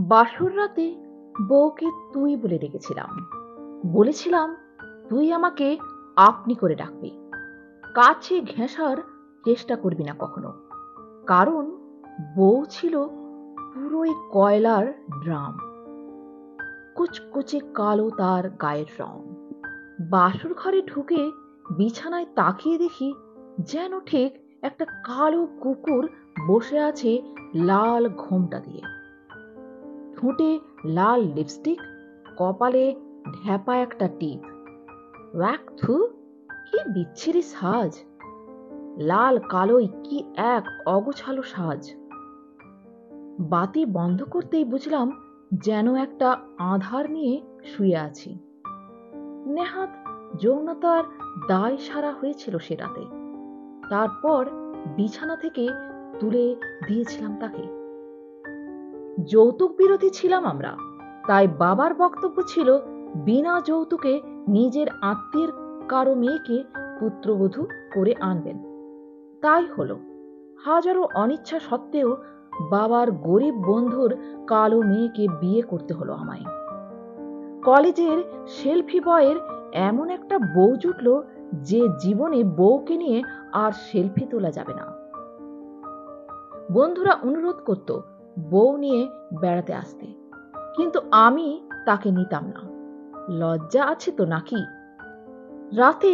বাসর রাতে বউকে তুই বলে ডেকেছিলাম। বলেছিলাম তুই আমাকে আপনি করে ডাকবি, কাছে ঘেঁষার চেষ্টা করবি না কখনো। কারণ বউ ছিল পুরোই কয়লার ড্রাম, কুচকুচে কালো তার গায়ের রং। বাসর ঘরে ঢুকে বিছানায় তাকিয়ে দেখি যেন ঠিক একটা কালো কুকুর বসে আছে লাল ঘোমটা দিয়ে, ঠোঁটে লাল লিপস্টিক, কপালে ঢ্যাপা একটা টিপ। ওয়াক থু, কি বিচ্ছিরি সাজ! লাল কালোই কি এক অগোছালো সাজ! বাতি বন্ধ করতেই বুঝলাম যেন একটা আধার নিয়ে শুয়ে আছি। নেহাত যৌনতার দায় সারা হয়েছিল সে রাতে। তারপর বিছানা থেকে তুলে দিয়েছিলাম তাকে। যৌতুক বিরোধী ছিলাম আমরা, তাই বাবার বক্তব্য ছিল বিনা যৌতুকে নিজের আত্মীয়ের কারো মেয়েকে পুত্রবধূ করে আনবেন। তাই হলো। হাজারো অনিচ্ছা সত্ত্বেও বাবার গরিব বন্ধুর কালো মেয়েকে বিয়ে করতে হলো আমায়। কলেজের সেলফি বয়ের এমন একটা বউ জুটল যে জীবনে বউকে নিয়ে আর সেলফি তোলা যাবে না। বন্ধুরা অনুরোধ করত বউ নিয়ে বেড়াতে আসতে, কিন্তু আমি তাকে নিতাম না। লজ্জা আছে তো নাকি? রাতে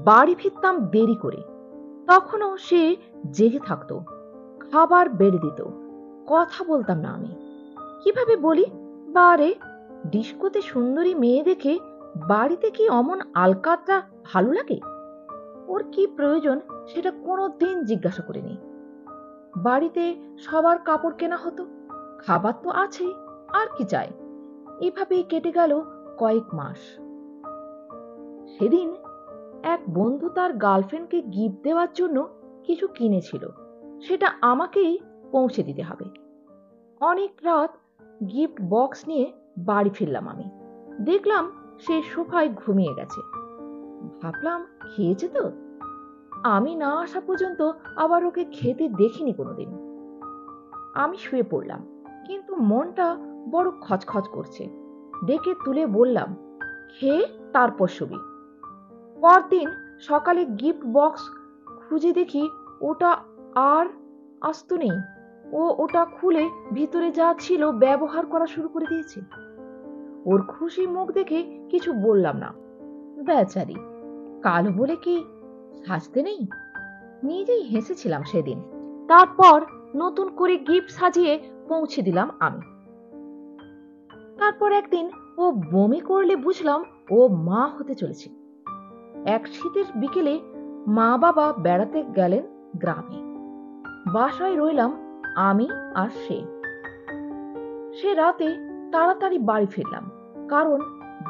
বাড়ি ফিরতাম দেরি করে, তখনও সে জেগে থাকতো, খাবার বেড়ে দিত। কথা বলতাম না আমি। কিভাবে বলি, বারে ডিস্কোতে সুন্দরী মেয়ে দেখে বাড়িতে কি অমন আলকাতরা ভালো লাগে? ওর কি প্রয়োজন সেটা কোনোদিন জিজ্ঞাসা করিনি। বাড়িতে সবার কাপড় কেনা হতো, খাবার তো আছেই, আর কি চাই? এভাবেই কেটে গেল কয়েক মাস। সেদিন এক বন্ধু তার গার্লফ্রেন্ডকে গিফট দেওয়ার জন্য কিছু কিনেছিল, সেটা আমাকেই পৌঁছে দিতে হবে। অনেক রাত গিফট বক্স নিয়ে বাড়ি ফিরলাম আমি। দেখলাম সে সোফায় ঘুমিয়ে গেছে। ভাবলাম খেয়েছে তো। আমি না আসা পর্যন্ত আবার ওকে খেতে দেখিনি কোনোদিন। আমি শুয়ে পড়লাম, কিন্তু মনটা বড় খচখচ করছে। ডেকে তুলে বললাম, খেয়ে তারপর শুবি। পরদিন সকালে গিফট বক্স খুঁজে দেখি ওটা আর আসতো নেই। ও ওটা খুলে ভিতরে যা ছিল ব্যবহার করা শুরু করে দিয়েছে। ওর খুশি মুখ দেখে কিছু বললাম না। বেচারি, কালো বলে কি সাজতে নেই? নিজেই হেসেছিলাম সেদিন। তারপর নতুন করে গিফট সাজিয়ে পৌঁছে দিলাম আমি। তারপর একদিন ও বমি করলে বুঝলাম ও মা হতে চলেছে। এক শীতের বিকেলে মা বাবা বেড়াতে গেলেন গ্রামে। বাসায় রইলাম আমি আর সে রাতে তাড়াতাড়ি বাড়ি ফিরলাম, কারণ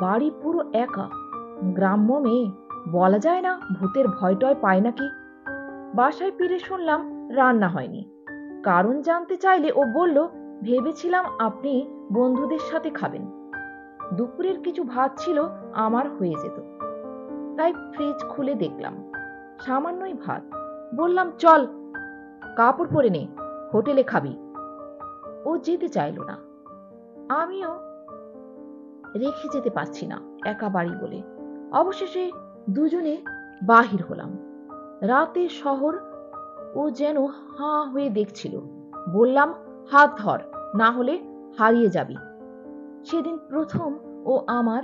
বাড়ি পুরো একা। গ্রাম্য মেয়ে, বলা যায় না ভূতের ভয়টয় পায় নাকি। বাসায় ফিরে শুনলাম রান্না হয়নি। কারণ জানতে চাইলে ও বলল, ভেবেছিলাম আপনি বন্ধুদের সাথে খাবেন। দুপুরের কিছু ভাত ছিল, আমার হয়ে যেত। তাই ফ্রিজ খুলে দেখলাম সামান্যই ভাত। বললাম, চল কাপড় পরে নে, হোটেলে খাবি। ও যেতে চাইল না। আমিও রেখে যেতে পারছি না একা বাড়ি বলে। অবশেষে দুজনে বাহির হলাম। রাতে শহর ও যেন হাঁ হয়ে দেখছিল। বললাম, হাত ধর, না হলে হারিয়ে যাবি। সেদিন প্রথম ও আমার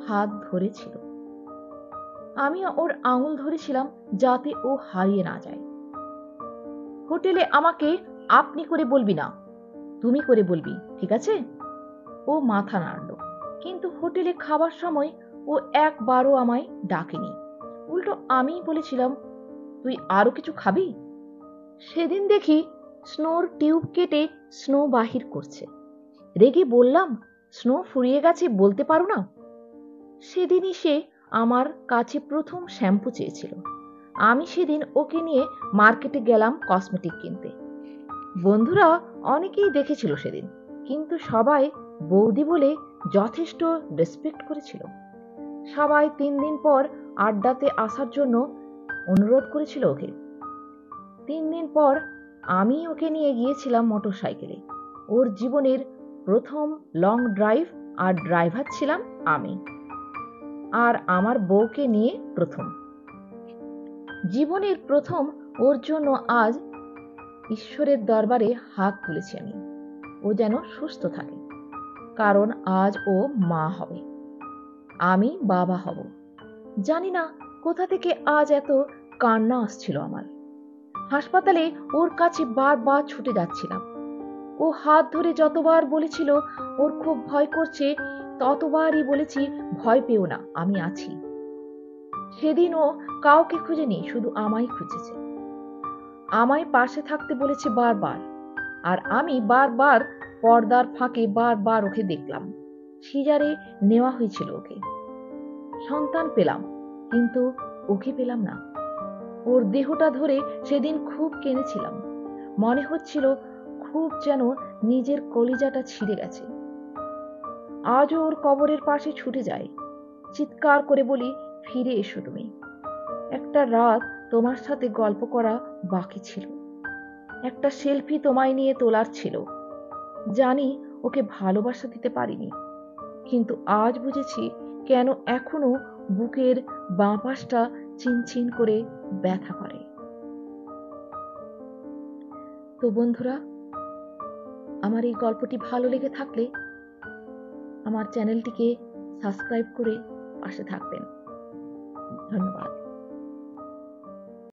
হাত ধরেছিল। আমি ওর আঙুল ধরেছিলাম যাতে ও হারিয়ে না যায়। হোটেলে আমাকে আপনি করে বলবি না, তুমি করে বলবি, ঠিক আছে? ও মাথা নাড়ল, কিন্তু হোটেলে খাবার সময় ও একবারও আমায় ডাকেনি। উল্টো আমিই বলেছিলাম, তুই আরো কিছু খাবি? সেদিন দেখি স্নোর টিউব কেটে স্নো বাহির করছে। রেগে বললাম, স্নো ফুরিয়ে গেছে বলতে পারো না? সেদিনই সে আমার কাছে প্রথম শ্যাম্পু চেয়েছিল। আমি সেদিন ওকে নিয়ে মার্কেটে গেলাম কসমেটিক কিনতে। বন্ধুরা অনেকেই দেখেছিল সেদিন, কিন্তু সবাই বৌদি বলে যথেষ্ট রেসপেক্ট করেছিল। সবাই 3 দিন পর আড্ডাতে আসার জন্য অনুরোধ করেছিল ওকে। 3 দিন পর আমি ওকে নিয়ে গিয়েছিলাম মোটর সাইকেলে ওর জীবনের প্রথম লং ড্রাইভ আর ড্রাইভার ছিলাম আমি, আর আমার বউকে নিয়ে প্রথম। জীবনের প্রথম ওর জন্য আজ ঈশ্বরের দরবারে হাত তুলেছি আমি, ও যেন সুস্থ থাকে, কারণ আজ ও মা হবে, আমি বাবা হব। জানি না কোথা থেকে আজ এত কান্না আসছিল আমার। হাসপাতালে ওর কাছে বারবার ছুটে যাচ্ছিলাম। ও হাত ধরে যতবার বলেছিল ওর খুব ভয় করছে, ততবারই বলেছি ভয় পেও না, আমি আছি। সেদিন ও কাউকে খুঁজেনি, শুধু আমায় খুঁজেছে, আমায় পাশে থাকতে বলেছে বারবার। আর আমি বারবার পর্দার ফাঁকে বারবার ওকে দেখলাম। সিজারে নেওয়া হয়েছিল ওকে, সন্তান পেলাম, কিন্তু ওকে পেলাম না। ওর দেহটা ধরে সেদিন খুব কেঁদেছিলাম, মনে হচ্ছিল খুব যেন নিজের কলিজাটা ছিঁড়ে গেছে। আজও ওর কবরের পাশে ছুটে যায়, চিৎকার করে বলি, ফিরে এসো তুমি, একটা রাত তোমার সাথে গল্প করা বাকি ছিল, একটা সেলফি তোমায় নিয়ে তোলার ছিল। জানি ওকে ভালোবাসা দিতে পারিনি, কিন্তু আজ বুঝেছি কেন এখনো বুকের বাঁ পাশটা চিনচিন করে ব্যথা করে। তো বন্ধুরা, আমার এই গল্পটি ভালো লেগে থাকলে আমার চ্যানেলটিকে সাবস্ক্রাইব করে পাশে থাকবেন। ধন্যবাদ।